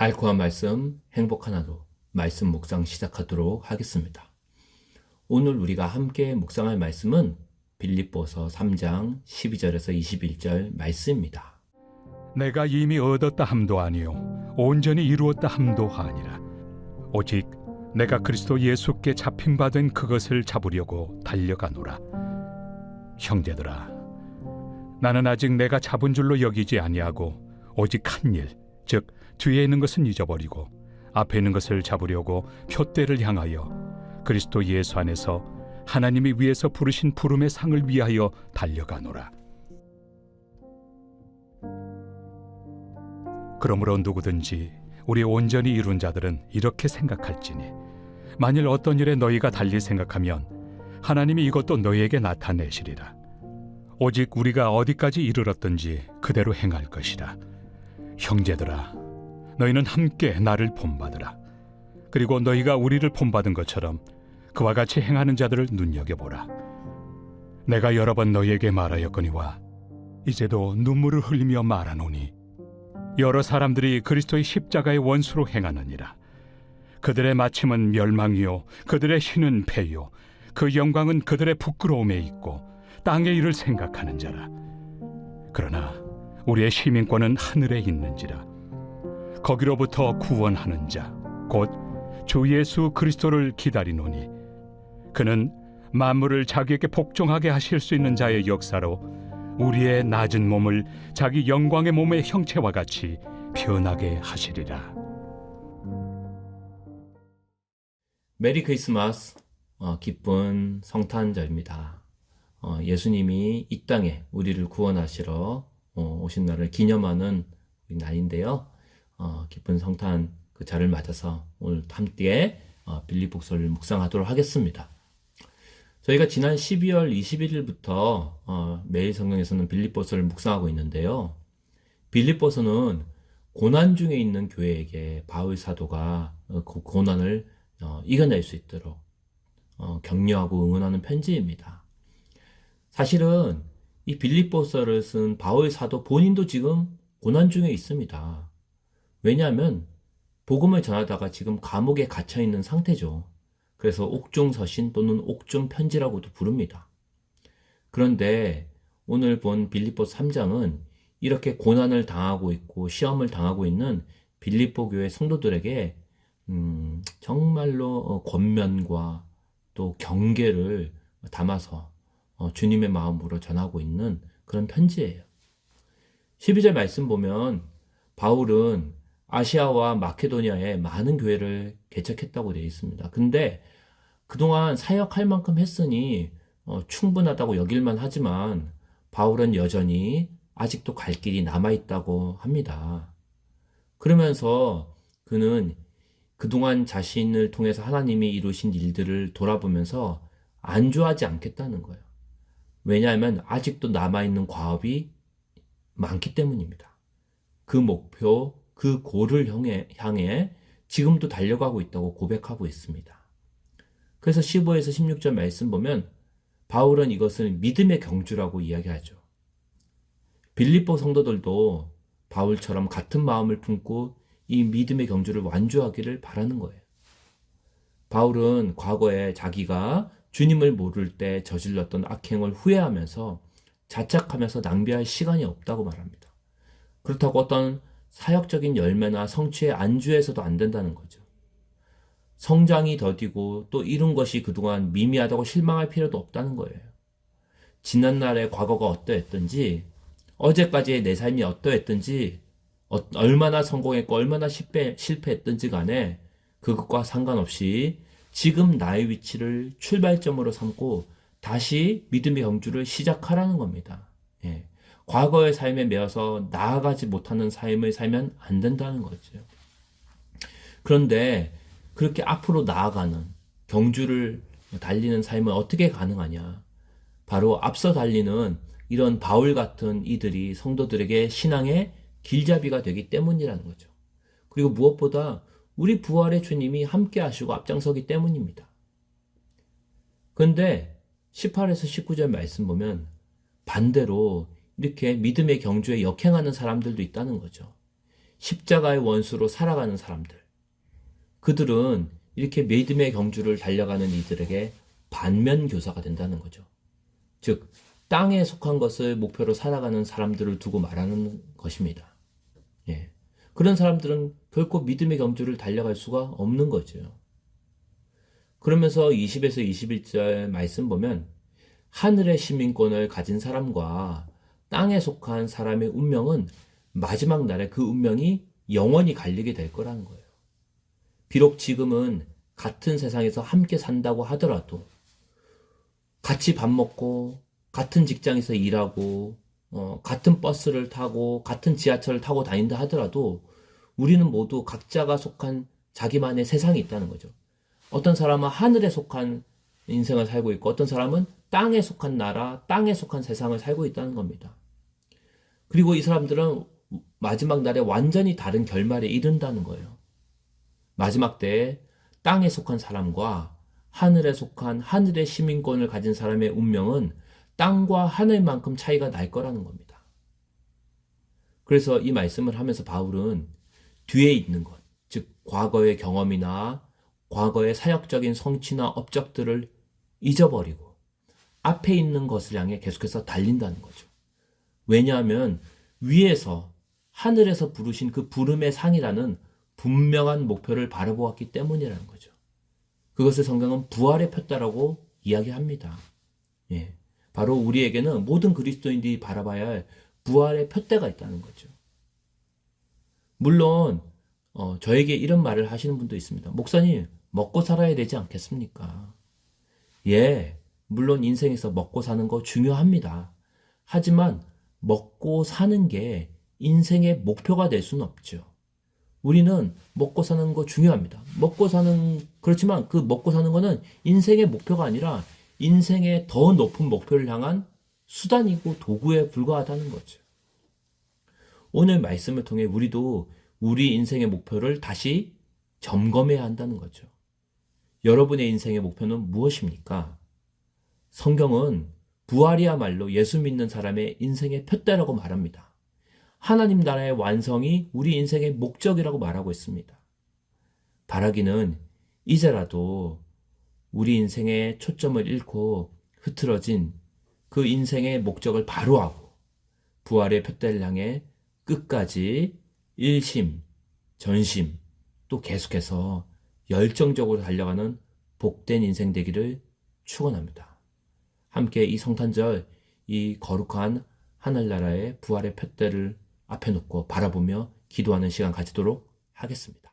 알코한 말씀, 행복한 하루, 말씀 묵상 시작하도록 하겠습니다. 오늘 우리가 함께 묵상할 말씀은 빌립보서 3장 12절에서 21절 말씀입니다. 내가 이미 얻었다 함도 아니요 온전히 이루었다 함도 아니라 오직 내가 그리스도 예수께 잡힌바된 그것을 잡으려고 달려가노라. 형제들아, 나는 아직 내가 잡은 줄로 여기지 아니하고 오직 한 일, 즉 뒤에 있는 것은 잊어버리고 앞에 있는 것을 잡으려고 표대를 향하여 그리스도 예수 안에서 하나님이 위에서 부르신 부름의 상을 위하여 달려가노라. 그러므로 누구든지 우리 온전히 이룬 자들은 이렇게 생각할지니 만일 어떤 일에 너희가 달리 생각하면 하나님이 이것도 너희에게 나타내시리라. 오직 우리가 어디까지 이르렀든지 그대로 행할 것이라. 형제들아, 너희는 함께 나를 본받으라. 그리고 너희가 우리를 본받은 것처럼 그와 같이 행하는 자들을 눈여겨보라. 내가 여러 번 너희에게 말하였거니와 이제도 눈물을 흘리며 말하노니 여러 사람들이 그리스도의 십자가의 원수로 행하느니라. 그들의 마침은 멸망이요 그들의 신은 패요 그 영광은 그들의 부끄러움에 있고 땅의 일을 생각하는 자라. 그러나 우리의 시민권은 하늘에 있는지라. 거기로부터 구원하는 자 곧 주 예수 그리스도를 기다리노니 그는 만물을 자기에게 복종하게 하실 수 있는 자의 역사로 우리의 낮은 몸을 자기 영광의 몸의 형체와 같이 변하게 하시리라. 메리 크리스마스, 기쁜 성탄절입니다. 예수님이 이 땅에 우리를 구원하시러 오신 날을 기념하는 날인데요. 기쁜 성탄 그 자를 맞아서 오늘 함께 빌립보서를 묵상하도록 하겠습니다. 저희가 지난 12월 21일부터 매일 성경에서는 빌립보서를 묵상하고 있는데요. 빌립보서는 고난 중에 있는 교회에게 바울 사도가 그 고난을 이겨낼 수 있도록 격려하고 응원하는 편지입니다. 사실은 이 빌립보서를 쓴 바울 사도 본인도 지금 고난 중에 있습니다. 왜냐하면 복음을 전하다가 지금 감옥에 갇혀 있는 상태죠. 그래서 옥중서신 또는 옥중편지라고도 부릅니다. 그런데 오늘 본 빌립보서 3장은 이렇게 고난을 당하고 있고 시험을 당하고 있는 빌립보 교회 성도들에게 정말로 권면과 또 경계를 담아서 주님의 마음으로 전하고 있는 그런 편지예요. 12절 말씀 보면 바울은 아시아와 마케도니아에 많은 교회를 개척했다고 되어 있습니다. 근데 그동안 사역할 만큼 했으니 충분하다고 여길만 하지만 바울은 여전히 아직도 갈 길이 남아있다고 합니다. 그러면서 그는 그동안 자신을 통해서 하나님이 이루신 일들을 돌아보면서 안주하지 않겠다는 거예요. 왜냐하면 아직도 남아있는 과업이 많기 때문입니다. 그 목표, 그 고를 향해 지금도 달려가고 있다고 고백하고 있습니다. 그래서 15에서 16절 말씀 보면 바울은 이것을 믿음의 경주라고 이야기하죠. 빌립보 성도들도 바울처럼 같은 마음을 품고 이 믿음의 경주를 완주하기를 바라는 거예요. 바울은 과거에 자기가 주님을 모를 때 저질렀던 악행을 후회하면서 자책하면서 낭비할 시간이 없다고 말합니다. 그렇다고 어떤 사역적인 열매나 성취에 안주해서도 안 된다는 거죠. 성장이 더디고 또 이룬 것이 그동안 미미하다고 실망할 필요도 없다는 거예요. 지난날의 과거가 어떠했든지 어제까지의 내 삶이 어떠했든지 얼마나 성공했고 얼마나 실패했든지 간에 그것과 상관없이 지금 나의 위치를 출발점으로 삼고 다시 믿음의 경주를 시작하라는 겁니다. 예. 과거의 삶에 매여서 나아가지 못하는 삶을 살면 안 된다는 거죠. 그런데 그렇게 앞으로 나아가는 경주를 달리는 삶은 어떻게 가능하냐? 바로 앞서 달리는 이런 바울 같은 이들이 성도들에게 신앙의 길잡이가 되기 때문이라는 거죠. 그리고 무엇보다 우리 부활의 주님이 함께 하시고 앞장서기 때문입니다. 그런데 18에서 19절 말씀 보면 반대로 이렇게 믿음의 경주에 역행하는 사람들도 있다는 거죠. 십자가의 원수로 살아가는 사람들. 그들은 이렇게 믿음의 경주를 달려가는 이들에게 반면 교사가 된다는 거죠. 즉, 땅에 속한 것을 목표로 살아가는 사람들을 두고 말하는 것입니다. 예. 그런 사람들은 결코 믿음의 경주를 달려갈 수가 없는 거죠. 그러면서 20에서 21절 말씀 보면 하늘의 시민권을 가진 사람과 땅에 속한 사람의 운명은 마지막 날에 그 운명이 영원히 갈리게 될 거라는 거예요. 비록 지금은 같은 세상에서 함께 산다고 하더라도 같이 밥 먹고 같은 직장에서 일하고 같은 버스를 타고 같은 지하철을 타고 다닌다 하더라도 우리는 모두 각자가 속한 자기만의 세상이 있다는 거죠. 어떤 사람은 하늘에 속한 인생을 살고 있고 어떤 사람은 땅에 속한 나라, 땅에 속한 세상을 살고 있다는 겁니다. 그리고 이 사람들은 마지막 날에 완전히 다른 결말에 이른다는 거예요. 마지막 때에 땅에 속한 사람과 하늘에 속한 하늘의 시민권을 가진 사람의 운명은 땅과 하늘만큼 차이가 날 거라는 겁니다. 그래서 이 말씀을 하면서 바울은 뒤에 있는 것, 즉 과거의 경험이나 과거의 사역적인 성취나 업적들을 잊어버리고 앞에 있는 것을 향해 계속해서 달린다는 거죠. 왜냐하면 위에서 하늘에서 부르신 그 부름의 상이라는 분명한 목표를 바라보았기 때문이라는 거죠. 그것을 성경은 부활의 표다라고 이야기합니다. 예, 바로 우리에게는 모든 그리스도인들이 바라봐야 할 부활의 표대가 있다는 거죠. 물론 저에게 이런 말을 하시는 분도 있습니다. 목사님, 먹고 살아야 되지 않겠습니까? 예, 물론 인생에서 먹고 사는 거 중요합니다. 하지만 먹고 사는 게 인생의 목표가 될 수는 없죠. 우리는 먹고 사는 거 중요합니다. 그렇지만 그 먹고 사는 거는 인생의 목표가 아니라 인생의 더 높은 목표를 향한 수단이고 도구에 불과하다는 거죠. 오늘 말씀을 통해 우리도 우리 인생의 목표를 다시 점검해야 한다는 거죠. 여러분의 인생의 목표는 무엇입니까? 성경은 부활이야말로 예수 믿는 사람의 인생의 표대라고 말합니다. 하나님 나라의 완성이 우리 인생의 목적이라고 말하고 있습니다. 바라기는 이제라도 우리 인생의 초점을 잃고 흐트러진 그 인생의 목적을 바로하고 부활의 표대를 향해 끝까지 일심, 전심, 또 계속해서 열정적으로 달려가는 복된 인생 되기를 축원합니다. 함께 이 성탄절, 이 거룩한 하늘나라의 부활의 표대를 앞에 놓고 바라보며 기도하는 시간 가지도록 하겠습니다.